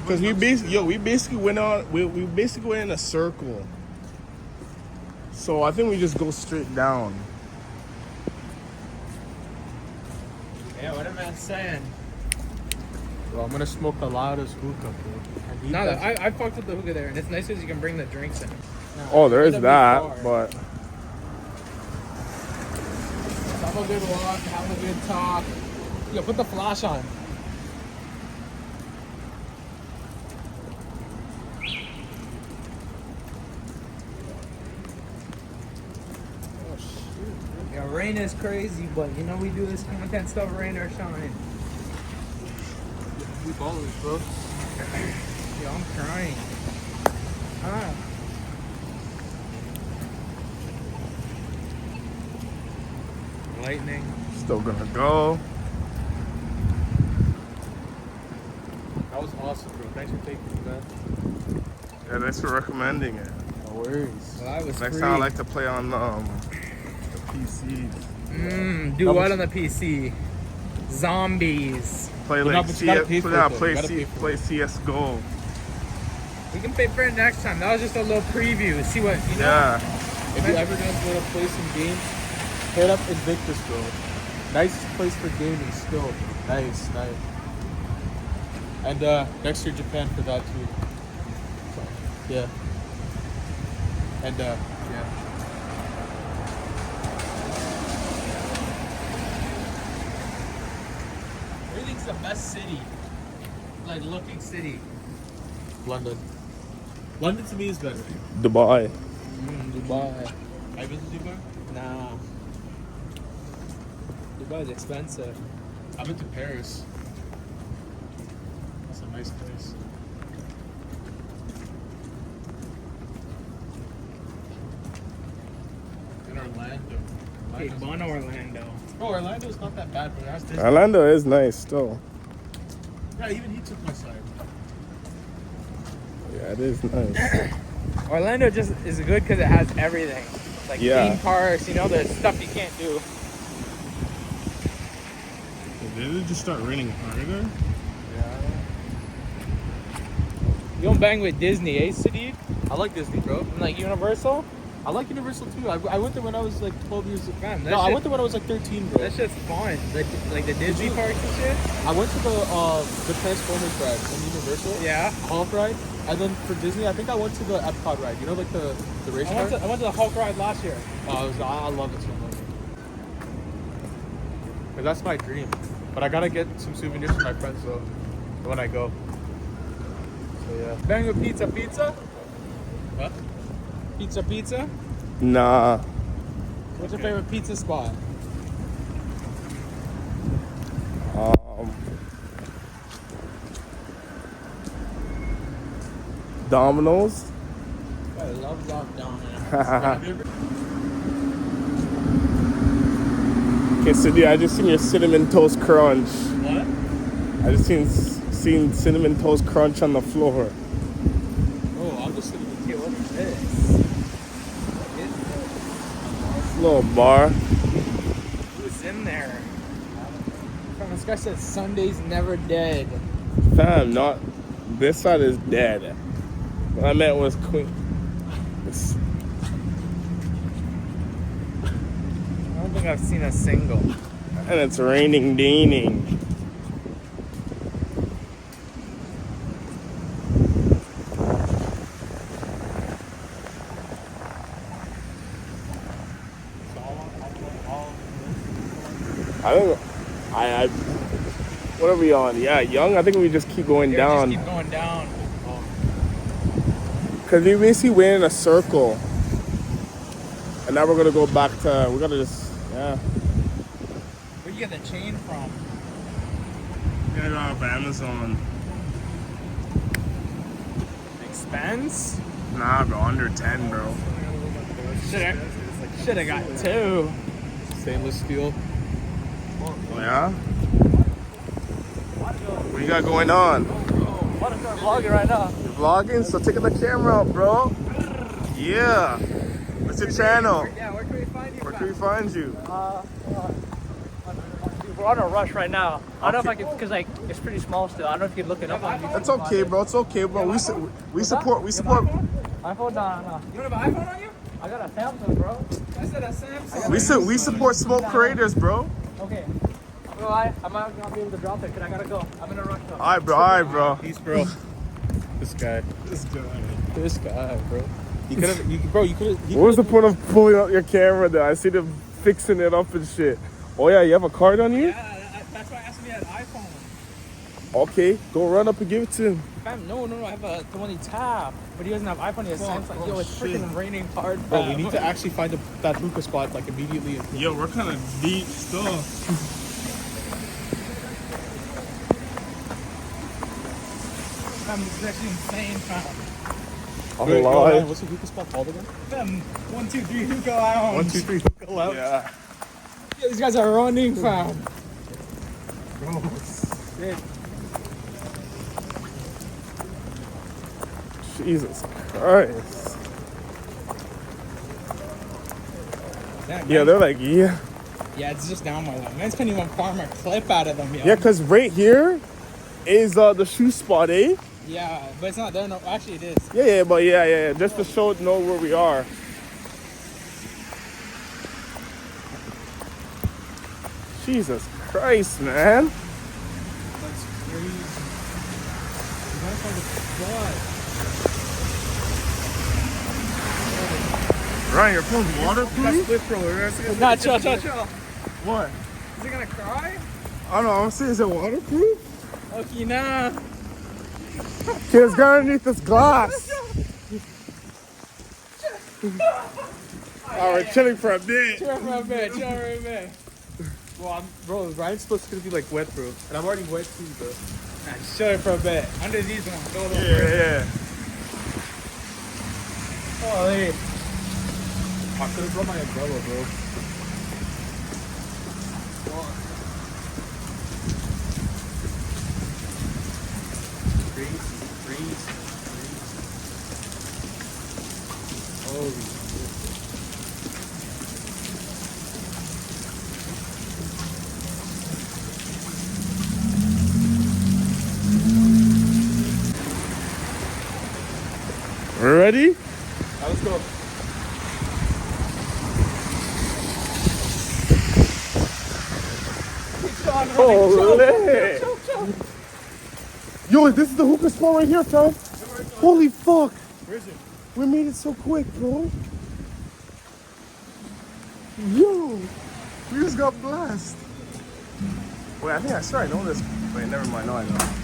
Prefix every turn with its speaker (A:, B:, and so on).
A: Because we basically went on. We basically went in a circle. So I think we just go straight down.
B: Yeah, what am I saying?
C: Bro, I'm gonna smoke the loudest hookah, bro.
B: No, I fucked with the hookah there, and it's nice because you can bring the drinks in. No,
A: Oh, there is that, but
B: have a good walk, have a good talk. Yo, put the flash on. Yeah, rain is crazy, but you know we do this content stuff, rain or shine.
C: We ballers, bro.
B: Yo, I'm crying. Ah. Lightning.
A: still gonna go.
C: That was awesome, bro. Thanks for taking me, man.
A: Yeah, thanks for recommending it.
C: No worries.
B: Well, that was
A: Next
B: free.
A: time I like to play on the PC.
B: Do what on the PC? Zombies.
A: Play
C: No,
A: like
C: but you gotta pay for it, though. You gotta pay for
A: play CS:GO.
B: We can pay for it next time. That was just a little preview. See what you know.
A: Yeah.
C: If you ever guys want to play some games, hit up Invictus, bro. Nice place for gaming still. Nice. And next year Japan for that too. So, yeah. And yeah.
B: Where do you think's the best city? Like looking city.
C: London. London to me is better.
A: Dubai.
B: Dubai.
C: I been to Dubai?
B: Nah. Dubai's expensive.
C: I've been to Paris. That's a nice place. And Orlando.
B: Hey, Bono Orlando.
C: Oh, Orlando's not that bad, but that's Disney.
A: Orlando is nice still.
C: Yeah, even he took my side.
A: Yeah, it is nice.
B: Orlando just is good because it has everything. Like theme parks, you know, there's stuff you can't do.
A: Did it just start raining harder?
B: You don't bang with Disney, eh, City?
C: I like Disney, bro.
B: And like Universal?
C: I like Universal too. I went there when I was like 12 years old.
B: Man,
C: No, I went there when I was like 13, bro.
B: That shit's fun. Like the Disney parks and shit?
C: I went to the Transformers ride in Universal.
B: Yeah.
C: Hulk ride. And then for Disney, I think I went to the Epcot ride. You know, like the race car?
B: I went to the Hulk ride last year.
C: I love it so much. But that's my dream. But I gotta get some souvenirs for my friends though when I go. So yeah.
B: Bang with pizza?
C: What?
B: Pizza?
A: Nah.
B: What's your favorite pizza spot?
A: Domino's.
B: I love Domino's.
A: Okay, Cindy, I just seen your cinnamon toast crunch.
C: What?
A: I just seen cinnamon toast crunch on the floor.
C: Oh, I'm just gonna
B: Okay, what is this?
A: Little bar.
B: Who's in there? This guy said Sunday's never dead.
A: Fam, not this side is dead. What I meant was Queen.
B: I don't think I've seen a single.
A: And it's raining deaning. I think what are we on? Yeah, young. I think we just keep going down.
B: Just keep going down.
A: Cause we basically went in a circle, and now we're gonna go back to. We gotta just
B: Where'd you get the chain from?
A: Get it off Amazon.
B: Expense?
A: Nah, bro, under 10, bro.
B: Should've got two.
C: stainless steel.
A: Oh yeah. What you got going on?
B: I'm vlogging right now.
A: You're vlogging, so take the camera out, bro. Yeah. What's your channel?
B: Yeah, where can we find you?
A: Where can we find you?
D: we're on a rush right now. I don't know if
A: Okay.
D: I can, because like it's pretty small still. I don't know if you can look it up on YouTube.
A: It's okay, bro. It's okay, bro. We support.
D: iPhone? No.
B: You don't have an iPhone on you?
D: I got a Samsung, bro.
B: I said a Samsung.
A: We support smoke creators, bro.
D: Okay. Bro, I might not be able to drop it because I gotta go. I'm in a rush though.
A: All right, bro.
C: Peace, bro. This guy. This guy, bro. You could have, bro. You could have.
A: What was the point of pulling out your camera there? I see them fixing it up and shit. Oh yeah, you have a card on you?
B: Yeah, that's why I asked if he had an iPhone.
A: Okay, go run up and give it to him.
B: Fam, no, I have the one he tapped. But he doesn't have iPhone, he has Samsung. Yo, it's
C: shit.
B: freaking raining hard,
C: Bro,
B: fam.
C: we need to actually find that hookah spot like immediately.
A: Yo, we're kind of deep still.
B: Fam, this is actually insane, fam.
A: I'm
C: Wait,
A: alive.
C: what's the hookah spot called again?
B: Fam, 1, 2, 3, hookah lounge.
C: 1, 2, 3 hookah lounge.
A: Yeah.
B: Yo, these guys are running, fam.
C: Bro,
B: Shit.
A: Jesus Christ.
B: Damn,
A: Yeah,
B: man.
A: they're like, yeah.
B: Yeah, it's just down my line. Man's couldn't even farm a clip out of them, yo.
A: Yeah, because right here is the shoe spot, eh?
B: Yeah, but it's not there. No, actually, it is.
A: Yeah, but yeah. Just to know where we are. Jesus Christ, man.
B: That's crazy. You gotta find a spot.
A: Ryan, your phone's waterproof?
C: flip, bro.
B: Nah, chill.
A: What?
B: Is it gonna cry?
A: I don't know. I'm saying, is it waterproof?
B: Okay, nah.
A: Kids got underneath this glass. Alright, chilling for a bit.
B: Chill for a bit.
C: Bro, Ryan's supposed to be like wet, bro. And I'm already wet too, bro.
B: Nah, chill for a bit. Under these ones. Go a little
A: Yeah.
B: Holy.
C: I could have brought my umbrella, bro. Crazy. Holy shit.
A: We're ready?
C: Now let's go.
A: Holy! Yo, this is the hookah spot right here, fam. Holy fuck!
C: Where is it?
A: We made it so quick, bro. Yo, we just got blessed. Wait, I think I swear I know this. Wait, never mind. No, I don't.